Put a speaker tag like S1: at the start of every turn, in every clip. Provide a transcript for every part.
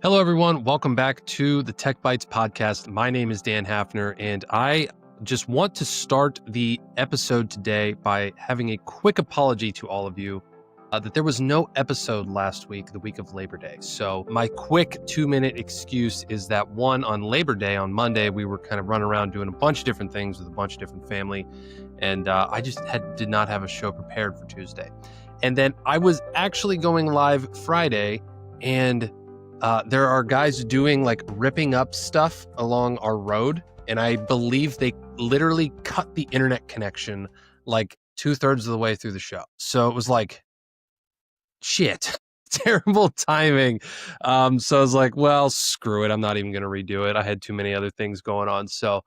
S1: Hello, everyone. Welcome back to the Tech Bytes podcast. My name is Dan Hafner, and I just want to start the episode today by having a quick apology to all of you that there was no episode last week, the week of Labor Day. So my quick 2-minute excuse is that on Labor Day, on Monday, we were kind of running around doing a bunch of different things with a bunch of different family, and I just did not have a show prepared for Tuesday. And then I was actually going live Friday, and there are guys doing ripping up stuff along our road. And I believe they literally cut the internet connection like 2/3 of the way through the show. So it was like, shit, terrible timing. So I was like, well, screw it. I'm not even going to redo it. I had too many other things going on. So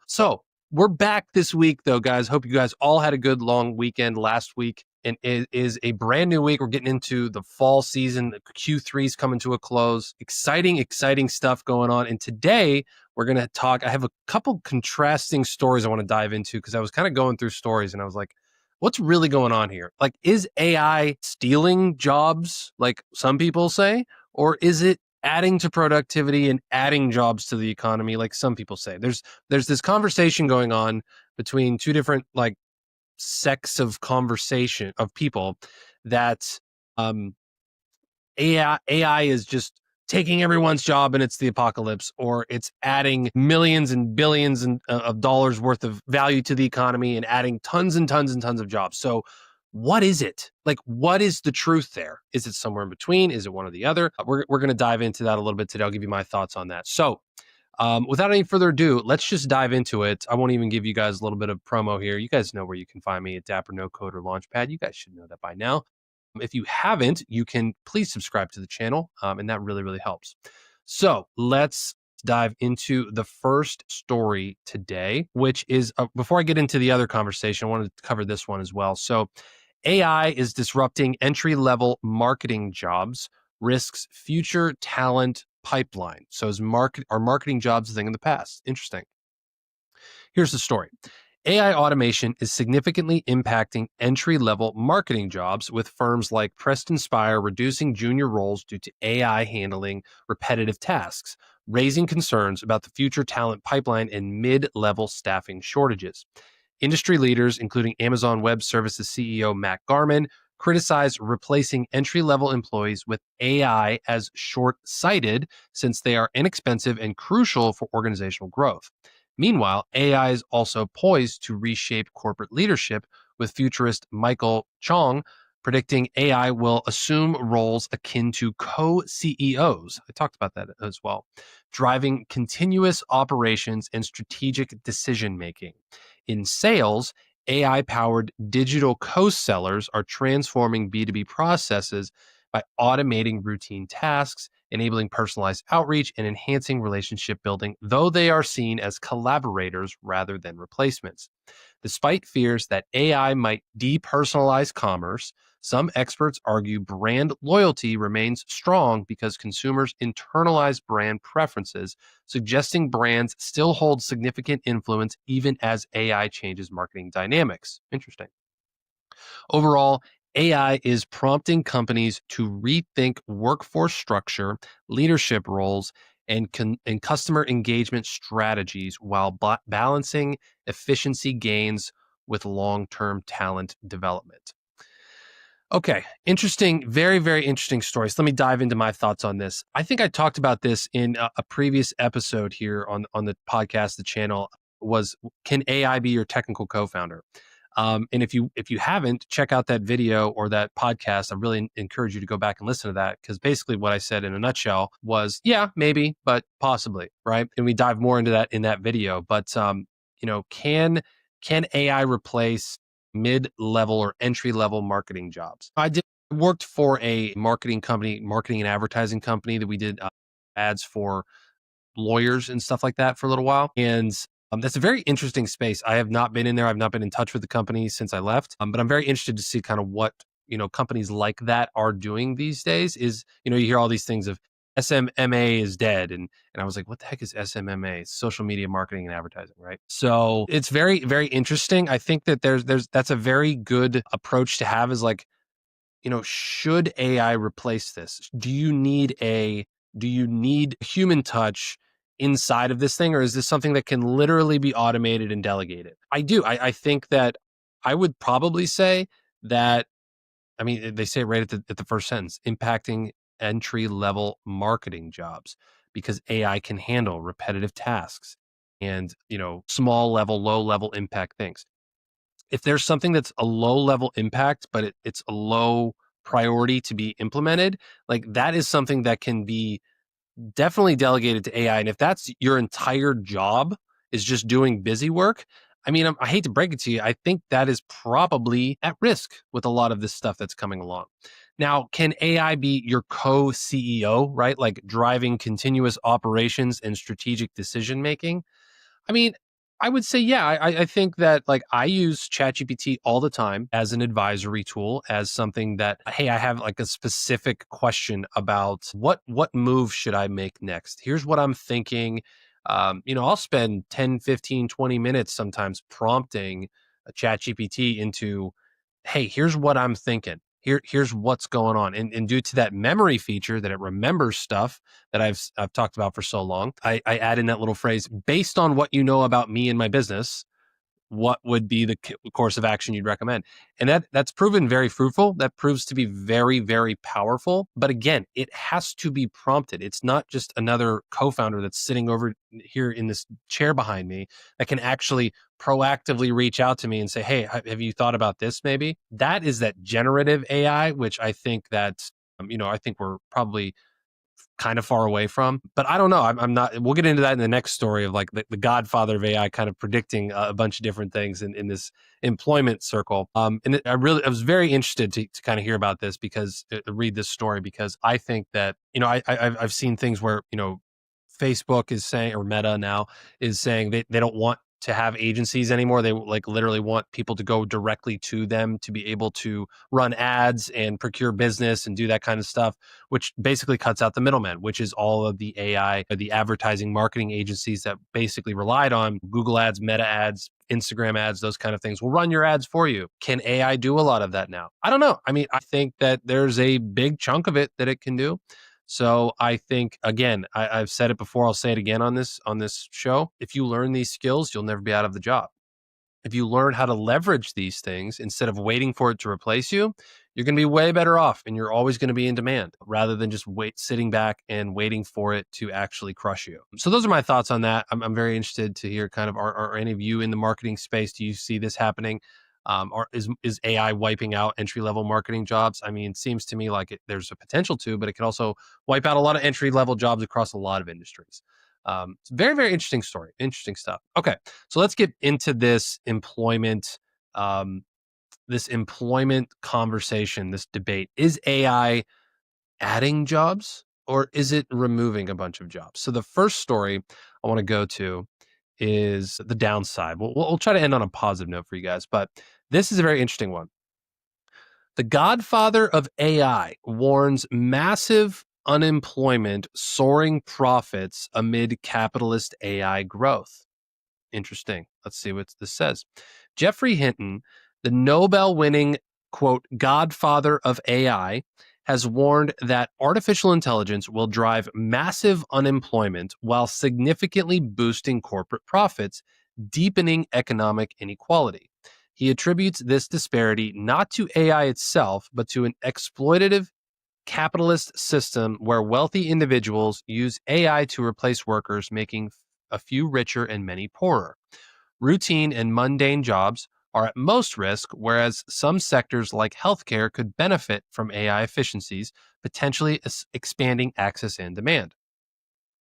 S1: we're back this week though, guys. Hope you guys all had a good long weekend last week. And it is a brand new week. We're getting into the fall season. The Q3 is coming to a close. Exciting stuff going on. And today we're going to talk. I have a couple contrasting stories I want to dive into because I was kind of going through stories and I was like, what's really going on here? Like, is AI stealing jobs, like some people say, or is it adding to productivity and adding jobs to the economy, like some people say? There's this conversation going on between two different sects of conversation of people that AI is just taking everyone's job and it's the apocalypse, or it's adding millions and billions of dollars worth of value to the economy and adding tons and tons and tons of jobs. So what is it? Like, what is the truth there? Is it somewhere in between? Is it one or the other? We're going to dive into that a little bit today. I'll give you my thoughts on that. So without any further ado, let's just dive into it. I won't even give you guys a little bit of promo here. You guys know where you can find me at Dapper No Code or Launchpad. You guys should know that by now. If you haven't, you can please subscribe to the channel, and that really, really helps. So let's dive into the first story today, which is, before I get into the other conversation, I wanted to cover this one as well. So AI is disrupting entry-level marketing jobs, risks future talent pipeline. So are marketing jobs a thing in the past? Interesting. Here's the story. AI automation is significantly impacting entry-level marketing jobs, with firms like Preston Spire reducing junior roles due to AI handling repetitive tasks, raising concerns about the future talent pipeline and mid-level staffing shortages. Industry leaders, including Amazon Web Services CEO Matt Garman, criticize replacing entry-level employees with AI as short-sighted, since they are inexpensive and crucial for organizational growth. Meanwhile, AI is also poised to reshape corporate leadership, with futurist Michael Chong predicting AI will assume roles akin to co-CEOs. I talked about that as well, driving continuous operations and strategic decision-making. In sales, AI-powered digital co-sellers are transforming B2B processes by automating routine tasks, enabling personalized outreach, and enhancing relationship building, though they are seen as collaborators rather than replacements. Despite fears that AI might depersonalize commerce, some experts argue brand loyalty remains strong because consumers internalize brand preferences, suggesting brands still hold significant influence even as AI changes marketing dynamics. Interesting. Overall, AI is prompting companies to rethink workforce structure, leadership roles, and customer engagement strategies while balancing efficiency gains with long-term talent development. Okay, interesting, very, very interesting stories. Let me dive into my thoughts on this. I think I talked about this in a previous episode here on the podcast, the channel, was, can AI be your technical co-founder? And if you haven't, check out that video or that podcast. I really encourage you to go back and listen to that, because basically what I said in a nutshell was, yeah, maybe, but possibly, right? And we dive more into that in that video. But can AI replace mid-level or entry-level marketing jobs? Worked for a marketing and advertising company that we did ads for lawyers and stuff like that for a little while. And that's a very interesting space. I have not been in there. I've not been in touch with the company since I left, but I'm very interested to see kind of what, companies like that are doing these days. Is, you hear all these things of SMMA is dead. And I was like, what the heck is SMMA? It's social media marketing and advertising, right? So it's very, very interesting. I think that that's a very good approach to have, is like, should AI replace this? Do you need a Do you need human touch inside of this thing, or is this something that can literally be automated and delegated? I do. I think that I would probably say that, I mean, they say it right at the first sentence, impacting entry level marketing jobs, because AI can handle repetitive tasks and, small level, low level impact things. If there's something that's a low level impact, but it's a low priority to be implemented, like that is something that can be definitely delegated to AI. And if that's your entire job, is just doing busy work, I mean, I hate to break it to you, I think that is probably at risk with a lot of this stuff that's coming along. Now, can AI be your co CEO, right? Like driving continuous operations and strategic decision making? I mean, I would say, yeah, I think that, like, I use ChatGPT all the time as an advisory tool, as something that, hey, I have like a specific question about what move should I make next? Here's what I'm thinking. I'll spend 10, 15, 20 minutes sometimes prompting a ChatGPT into, hey, here's what I'm thinking. Here's what's going on. And due to that memory feature that it remembers stuff that I've talked about for so long, I add in that little phrase, based on what you know about me and my business, what would be the course of action you'd recommend? And that's proven very fruitful. That proves to be very, very powerful. But again, it has to be prompted. It's not just another co-founder that's sitting over here in this chair behind me that can actually proactively reach out to me and say, hey, have you thought about this maybe? That is that generative AI, which I think that, I think we're probably kind of far away from. But I don't know. I'm not. We'll get into that in the next story of like the godfather of AI, kind of predicting a bunch of different things in this employment circle. And I was very interested to kind of hear about this, because read this story, because I think that, I've seen things where, Facebook is saying, or Meta now is saying, they don't want to have agencies anymore. They like literally want people to go directly to them to be able to run ads and procure business and do that kind of stuff, which basically cuts out the middleman, which is all of the AI, the advertising marketing agencies that basically relied on Google ads, Meta ads, Instagram ads, those kind of things will run your ads for you. Can AI do a lot of that now? I don't know. I mean, I think that there's a big chunk of it that it can do. So I think, again, I've said it before, I'll say it again on this show. If you learn these skills, you'll never be out of the job. If you learn how to leverage these things instead of waiting for it to replace you, you're going to be way better off, and you're always going to be in demand, rather than just sitting back and waiting for it to actually crush you. So those are my thoughts on that. I'm very interested to hear kind of, are any of you in the marketing space? Do you see this happening? Or is AI wiping out entry level marketing jobs? I mean, it seems to me like there's a potential to, but it could also wipe out a lot of entry level jobs across a lot of industries. It's a very, very interesting story. Interesting stuff. Okay, so let's get into um, this employment conversation, this debate. Is AI adding jobs, or is it removing a bunch of jobs? So the first story I want to go to is the downside. We'll try to end on a positive note for you guys, but this is a very interesting one. The godfather of AI warns massive unemployment, soaring profits amid capitalist AI growth. Interesting. Let's see what this says. Jeffrey Hinton, the Nobel winning, quote, godfather of AI, has warned that artificial intelligence will drive massive unemployment while significantly boosting corporate profits, deepening economic inequality. He attributes this disparity not to AI itself, but to an exploitative capitalist system where wealthy individuals use AI to replace workers, making a few richer and many poorer. Routine and mundane jobs are at most risk, whereas some sectors like healthcare could benefit from AI efficiencies, potentially expanding access and demand.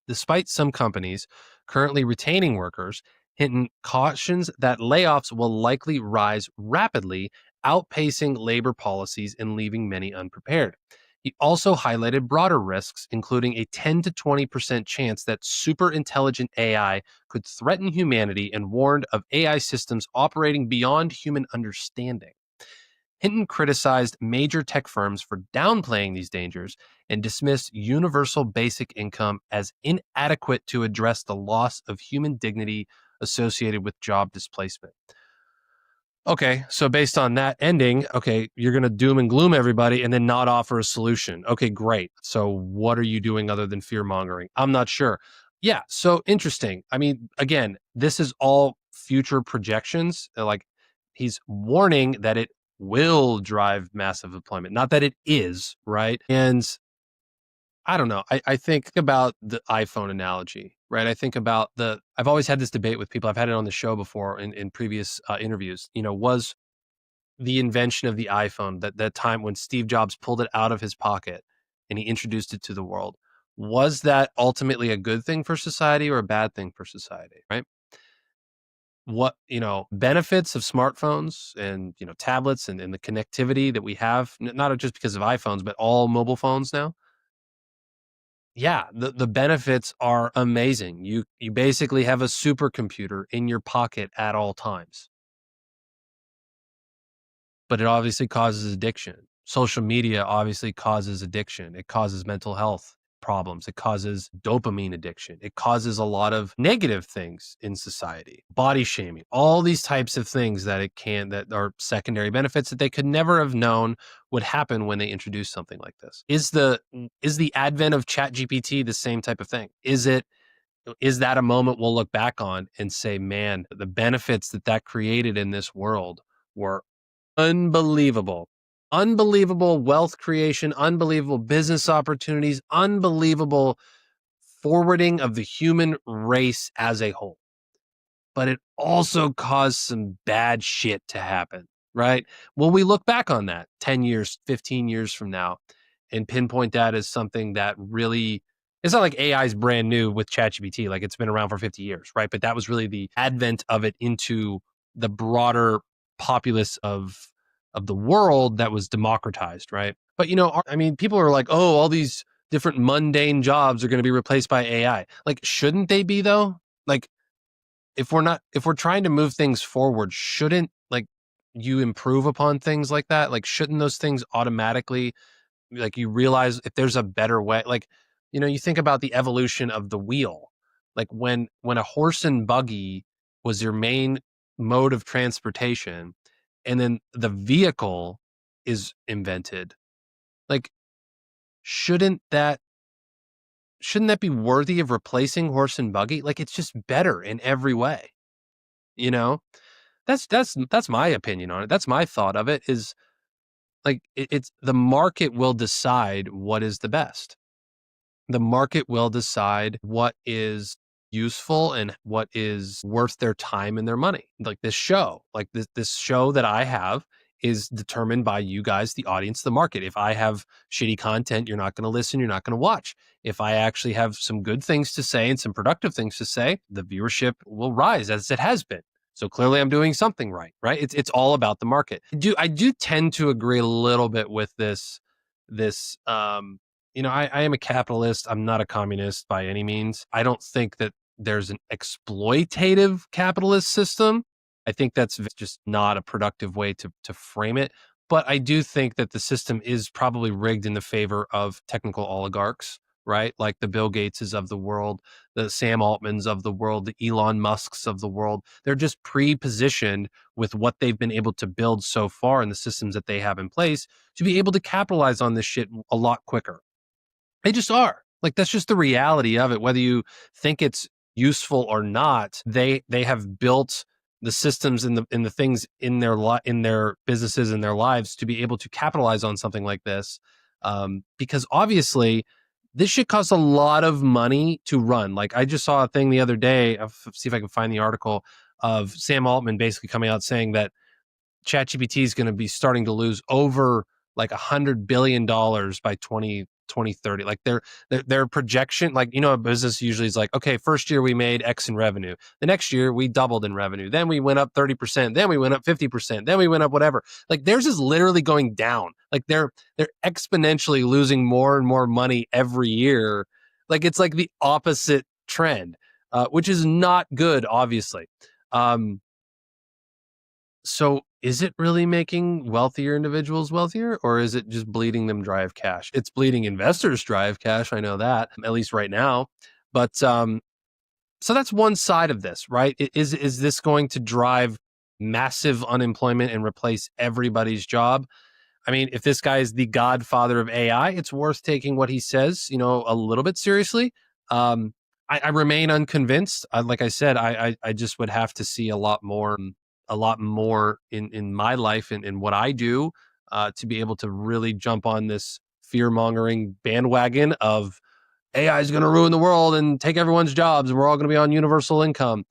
S1: Despite some companies currently retaining workers, Hinton cautions that layoffs will likely rise rapidly, outpacing labor policies and leaving many unprepared. He also highlighted broader risks, including a 10 to 20% chance that super intelligent AI could threaten humanity, and warned of AI systems operating beyond human understanding. Hinton criticized major tech firms for downplaying these dangers and dismissed universal basic income as inadequate to address the loss of human dignity associated with job displacement. Okay, so based on that ending, okay, you're going to doom and gloom everybody and then not offer a solution. Okay, great. So what are you doing other than fear mongering? I'm not sure. Yeah, so interesting. I mean, again, this is all future projections. Like he's warning that it will drive massive employment, not that it is, right? And I don't know. I think about the iPhone analogy, right? I think about I've always had this debate with people. I've had it on the show before in previous interviews. Was the invention of the iPhone, that time when Steve Jobs pulled it out of his pocket and he introduced it to the world, was that ultimately a good thing for society or a bad thing for society, right? What, benefits of smartphones and, tablets and the connectivity that we have, not just because of iPhones, but all mobile phones now. Yeah, the benefits are amazing. You basically have a supercomputer in your pocket at all times. But it obviously causes addiction. Social media obviously causes addiction. It causes mental health problems. It causes dopamine addiction. It causes a lot of negative things in society, body shaming, all these types of things that are secondary benefits that they could never have known would happen when they introduce something like this. Is the advent of ChatGPT the same type of thing? Is that a moment we'll look back on and say, man, the benefits that created in this world were unbelievable. Unbelievable wealth creation, unbelievable business opportunities, unbelievable forwarding of the human race as a whole. But it also caused some bad shit to happen, right? Will we look back on that 10 years, 15 years from now and pinpoint that as something that really, it's not like AI is brand new with ChatGPT, like it's been around for 50 years, right? But that was really the advent of it into the broader populace of the world that was democratized, right? But I mean, people are like, oh, all these different mundane jobs are going to be replaced by AI. Like, shouldn't they be though? Like, if we're trying to move things forward, shouldn't like you improve upon things like that? Like, shouldn't those things automatically, like, you realize if there's a better way? Like, you think about the evolution of the wheel. Like when a horse and buggy was your main mode of transportation, and then the vehicle is invented. Like, shouldn't that shouldn't that be worthy of replacing horse and buggy? Like, it's just better in every way, you know? That's my opinion on it. That's my thought of it is like it's the market will decide what is the best. The market will decide what is useful and what is worth their time and their money. Like this show that I have is determined by you guys, the audience, the market. If I have shitty content, you're not going to listen, you're not going to watch. If I actually have some good things to say and some productive things to say, the viewership will rise as it has been. So clearly I'm doing something right, right? It's all about the market. I do tend to agree a little bit with this. I am a capitalist. I'm not a communist by any means. I don't think that there's an exploitative capitalist system. I think that's just not a productive way to frame it. But I do think that the system is probably rigged in the favor of technical oligarchs, right? Like the Bill Gateses of the world, the Sam Altmans of the world, the Elon Musks of the world. They're just pre-positioned with what they've been able to build so far and the systems that they have in place to be able to capitalize on this shit a lot quicker. They just are. Like, that's just the reality of it. Whether you think it's useful or not, they have built the systems and the things in their businesses and their lives to be able to capitalize on something like this. Because obviously, this shit costs a lot of money to run. Like, I just saw a thing the other day. I'll see if I can find the article of Sam Altman basically coming out saying that ChatGPT is going to be starting to lose over like $100 billion by 2030. Like their projection, like, a business usually is like, okay, first year we made X in revenue. The next year we doubled in revenue. Then we went up 30%. Then we went up 50%. Then we went up whatever. Like, theirs is literally going down. Like they're exponentially losing more and more money every year. Like, it's like the opposite trend, which is not good, obviously. So is it really making wealthier individuals wealthier, or is it just bleeding them dry of cash? It's bleeding investors dry of cash. I know that, at least right now. But so that's one side of this, right? Is this going to drive massive unemployment and replace everybody's job. I mean, if this guy is the godfather of AI, it's worth taking what he says, a little bit seriously. I remain unconvinced. Like I said, I just would have to see a lot more in my life and in what I do to be able to really jump on this fear mongering bandwagon of AI is going to ruin the world and take everyone's jobs, and we're all going to be on universal income.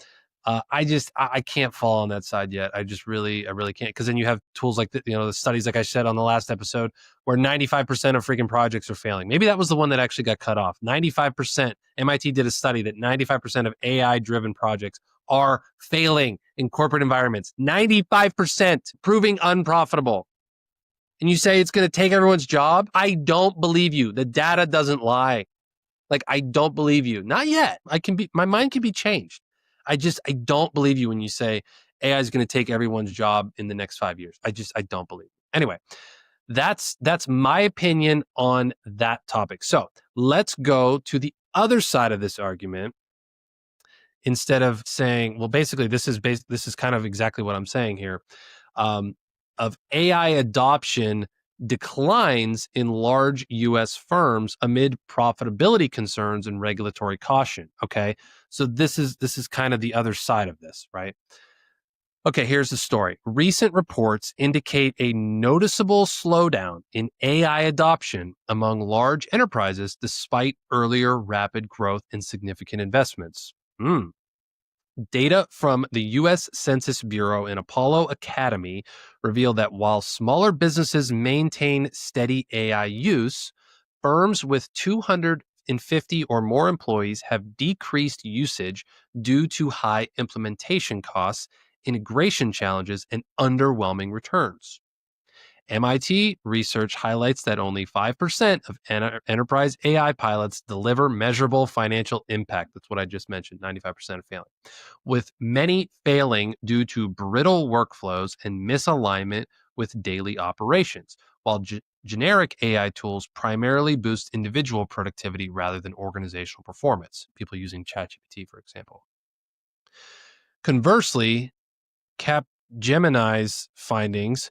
S1: I can't fall on that side yet. I really can't, because then you have tools like the studies, like I said on the last episode, where 95% of freaking projects are failing. Maybe that was the one that actually got cut off. 95%. MIT did a study that 95% of AI driven projects are failing in corporate environments. 95%, proving unprofitable. And you say it's going to take everyone's job? I don't believe you. The data doesn't lie. Like, I don't believe you. Not yet. My mind can be changed. I don't believe you when you say AI is going to take everyone's job in the next 5 years. I don't believe it. Anyway, that's my opinion on that topic. So let's go to the other side of this argument. Instead of saying, well, basically, this is kind of exactly what I'm saying here, of AI adoption declines in large US firms amid profitability concerns and regulatory caution. Okay. So this is kind of the other side of this, right? Okay, here's the story. Recent reports indicate a noticeable slowdown in AI adoption among large enterprises despite earlier rapid growth and significant investments. Data from the U.S. Census Bureau and Apollo Academy reveal that while smaller businesses maintain steady AI use, firms with 250 or more employees have decreased usage due to high implementation costs, integration challenges, and underwhelming returns. MIT research highlights that only 5% of enterprise AI pilots deliver measurable financial impact. That's what I just mentioned, 95% of failing, with many failing due to brittle workflows and misalignment with daily operations, while generic AI tools primarily boost individual productivity rather than organizational performance. People using ChatGPT, for example. Conversely, Capgemini's findings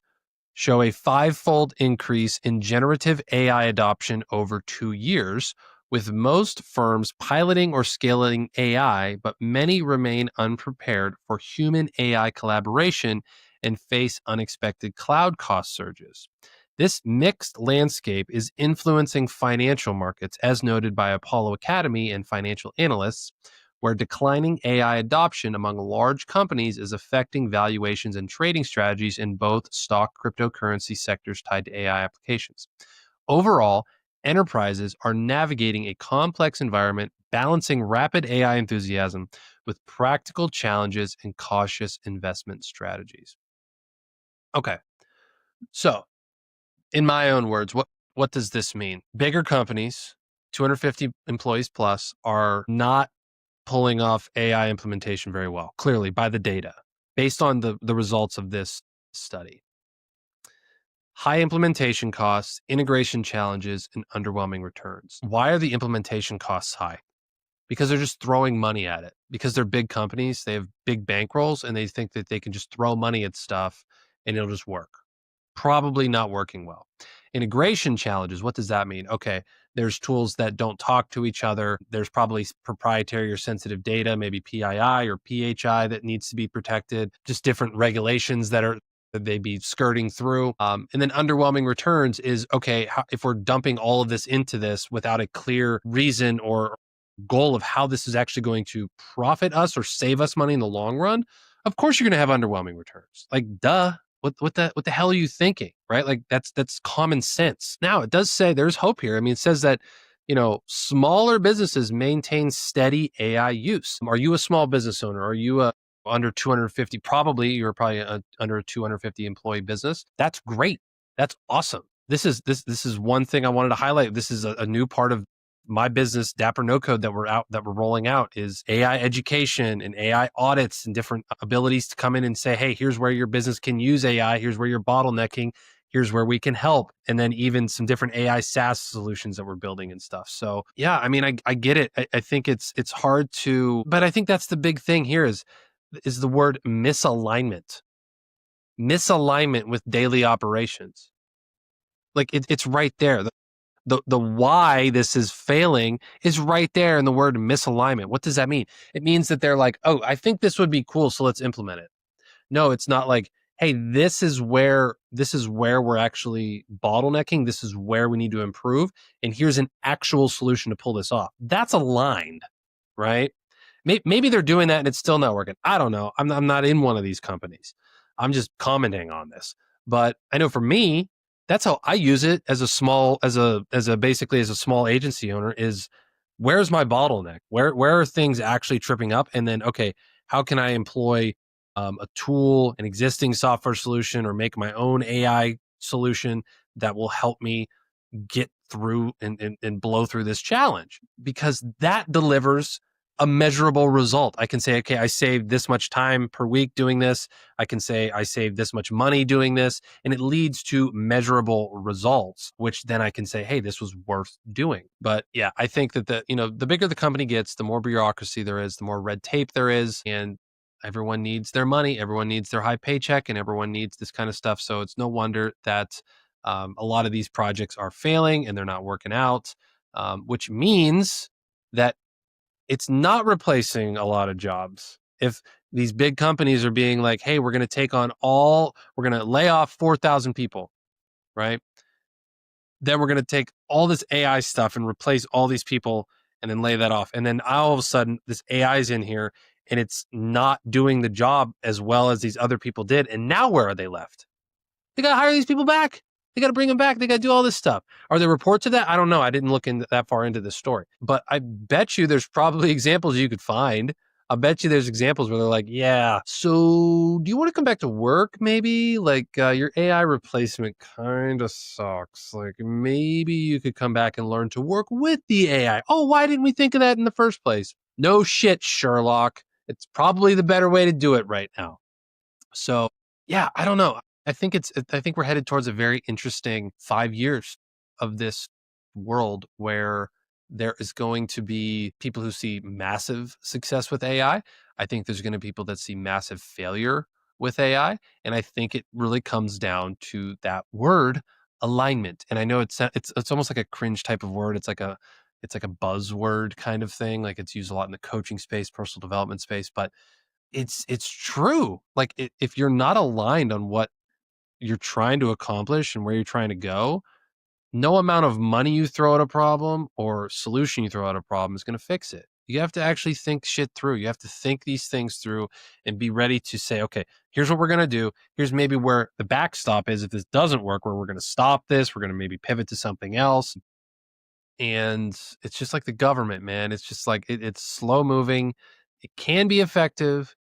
S1: show a 5-fold increase in generative AI adoption over 2 years, with most firms piloting or scaling AI, but many remain unprepared for human AI collaboration and face unexpected cloud cost surges. This mixed landscape is influencing financial markets, as noted by Apollo Academy and financial analysts, where declining AI adoption among large companies is affecting valuations and trading strategies in both stock cryptocurrency sectors tied to AI applications. Overall, enterprises are navigating a complex environment, balancing rapid AI enthusiasm with practical challenges and cautious investment strategies. Okay, so in my own words, what does this mean? Bigger companies, 250 employees plus, are not pulling off AI implementation very well, clearly by the data, based on the results of this study. High implementation costs, integration challenges, and underwhelming returns. Why are the implementation costs high? Because they're just throwing money at it. Because they're big companies, they have big bankrolls, and they think that they can just throw money at stuff and it'll just work. Probably not working well. Integration challenges, what does that mean? Okay, there's tools that don't talk to each other. There's probably proprietary or sensitive data, maybe PII or PHI that needs to be protected, just different regulations that they be skirting through. And then underwhelming returns is, okay, if we're dumping all of this into this without a clear reason or goal of how this is actually going to profit us or save us money in the long run, of course you're going to have underwhelming returns. Like, duh. What the hell are you thinking, right? Like that's common sense. Now it does say there's hope here. I mean, it says that smaller businesses maintain steady AI use. Are you a small business owner? Are you under 250? Probably you're under a 250 employee business. That's great. That's awesome. This is one thing I wanted to highlight. This is a new part of my business, Dapper No Code, that we're rolling out, is AI education and AI audits and different abilities to come in and say, hey, here's where your business can use AI. Here's where you're bottlenecking. Here's where we can help. And then even some different AI SaaS solutions that we're building and stuff. So yeah, I mean, I get it. I think it's hard to, but I think that's the big thing here is the word misalignment. misalignment with daily operations. Like it's right there. The why this is failing is right there in the word misalignment. What does that mean? It means that they're like, oh, I think this would be cool, so let's implement it. No, it's not like, hey, this is where we're actually bottlenecking. This is where we need to improve. And here's an actual solution to pull this off. That's aligned, right? Maybe they're doing that and it's still not working. I don't know. I'm not in one of these companies. I'm just commenting on this. But I know for me, that's how I use it as a small, basically as a small agency owner is where's my bottleneck? Where are things actually tripping up? And then, okay, how can I employ a tool, an existing software solution, or make my own AI solution that will help me get through and blow through this challenge? Because that delivers a measurable result. I can say, okay, I saved this much time per week doing this. I can say I saved this much money doing this, and it leads to measurable results, which then I can say, hey, this was worth doing. But yeah, I think that the bigger the company gets, the more bureaucracy there is, the more red tape there is, and everyone needs their money, everyone needs their high paycheck, and everyone needs this kind of stuff. So it's no wonder that a lot of these projects are failing and they're not working out, which means that it's not replacing a lot of jobs. If these big companies are being like, hey, we're going to lay off 4,000 people, right? Then we're going to take all this AI stuff and replace all these people and then lay that off. And then all of a sudden, this AI is in here and it's not doing the job as well as these other people did. And now where are they left? They got to hire these people back. They got to bring them back. They got to do all this stuff. Are there reports of that? I don't know. I didn't look that far into this story, but I bet you there's probably examples you could find. I bet you there's examples where they're like, yeah, so do you want to come back to work maybe? Like your AI replacement kind of sucks. Like maybe you could come back and learn to work with the AI. Oh, why didn't we think of that in the first place? No shit, Sherlock. It's probably the better way to do it right now. So yeah, I don't know. I think we're headed towards a very interesting 5 years of this world where there is going to be people who see massive success with AI. I think there's going to be people that see massive failure with AI. And I think it really comes down to that word alignment. And I know it's almost like a cringe type of word. It's like a buzzword kind of thing. Like it's used a lot in the coaching space, personal development space, but it's true. Like if you're not aligned on what you're trying to accomplish and where you're trying to go, no amount of money you throw at a problem or solution you throw at a problem is going to fix it. You have to actually think shit through. You have to think these things through and be ready to say, okay, here's what we're going to do. Here's maybe where the backstop is if this doesn't work, where we're going to stop this. We're going to maybe pivot to something else. And it's just like the government, man. It's just like it's slow moving. It can be effective,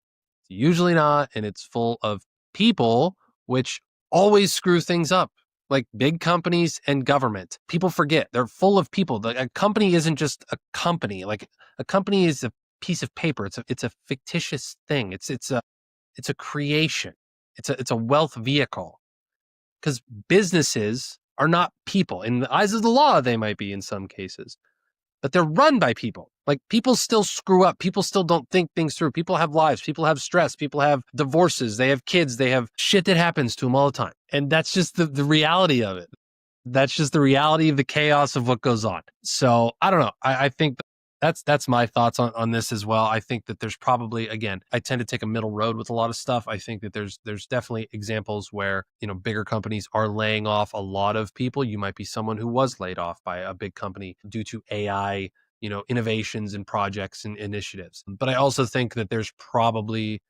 S1: usually not, and it's full of people, which always screw things up. Like big companies and government, people forget they're full of people. A company isn't just a company. Like a company is a piece of paper. It's a fictitious thing. It's a creation. It's a wealth vehicle because businesses are not people. In the eyes of the law, they might be in some cases, but they're run by people. Like people still screw up. People still don't think things through. People have lives. People have stress. People have divorces. They have kids. They have shit that happens to them all the time. And that's just the reality of it. That's just the reality of the chaos of what goes on. So I don't know. I think that's my thoughts on this as well. I think that there's probably, again, I tend to take a middle road with a lot of stuff. I think that there's definitely examples where, bigger companies are laying off a lot of people. You might be someone who was laid off by a big company due to AI, innovations and projects and initiatives. But I also think that there's probably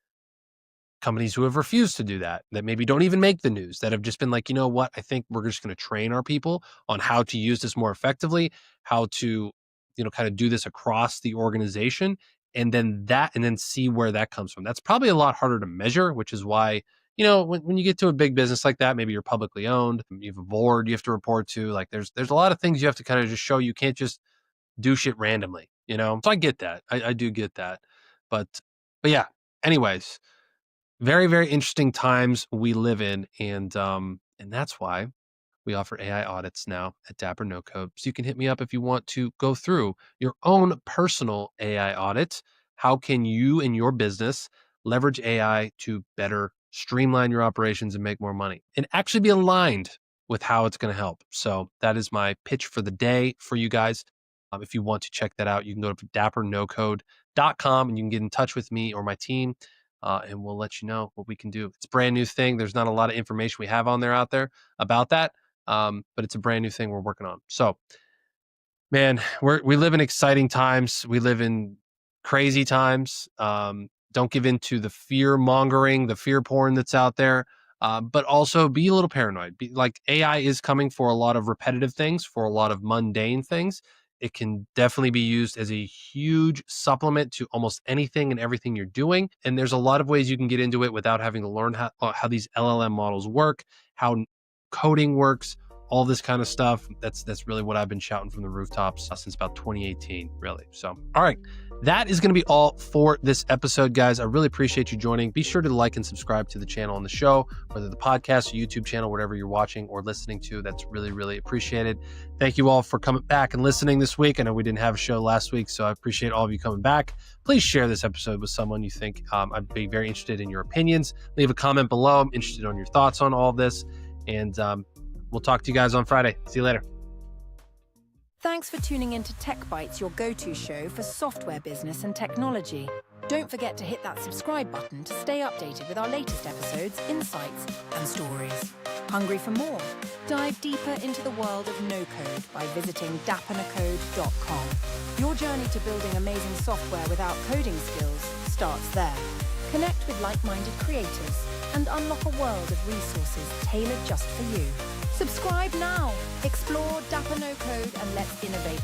S1: companies who have refused to do that maybe don't even make the news, that have just been like, you know what, I think we're just going to train our people on how to use this more effectively, how to, kind of do this across the organization, and then see where that comes from. That's probably a lot harder to measure, which is why, when you get to a big business like that, maybe you're publicly owned, you have a board you have to report to, like there's a lot of things you have to kind of just show. You can't just do shit randomly, So I get that. I do get that. But yeah, anyways, very, very interesting times we live in. And that's why we offer AI audits now at Dapper No Code. So you can hit me up if you want to go through your own personal AI audit. How can you and your business leverage AI to better streamline your operations and make more money, and actually be aligned with how it's going to help. So that is my pitch for the day for you guys. If you want to check that out, you can go to dappernocode.com and you can get in touch with me or my team, and we'll let you know what we can do. It's a brand new thing. There's not a lot of information we have on there out there about that, but it's a brand new thing we're working on. So, man, we live in exciting times. We live in crazy times. Don't give in to the fear mongering, the fear porn that's out there. But also be a little paranoid. Like, AI is coming for a lot of repetitive things, for a lot of mundane things. It can definitely be used as a huge supplement to almost anything and everything you're doing. And there's a lot of ways you can get into it without having to learn how these LLM models work, how coding works, all this kind of stuff. That's really what I've been shouting from the rooftops since about 2018, really. So, all right. That is going to be all for this episode, guys. I really appreciate you joining. Be sure to like and subscribe to the channel and the show, whether the podcast or YouTube channel, whatever you're watching or listening to. That's really, really appreciated. Thank you all for coming back and listening this week. I know we didn't have a show last week, so I appreciate all of you coming back. Please share this episode with someone you think. I'd be very interested in your opinions. Leave a comment below. I'm interested on your thoughts on all this. And we'll talk to you guys on Friday. See you later.
S2: Thanks for tuning in to Tech Bytes, your go-to show for software business and technology. Don't forget to hit that subscribe button to stay updated with our latest episodes, insights, and stories. Hungry for more? Dive deeper into the world of no-code by visiting dappernocode.com. Your journey to building amazing software without coding skills starts there. Connect with like-minded creators and unlock a world of resources tailored just for you. Subscribe now. Explore Dapper No Code and let's innovate.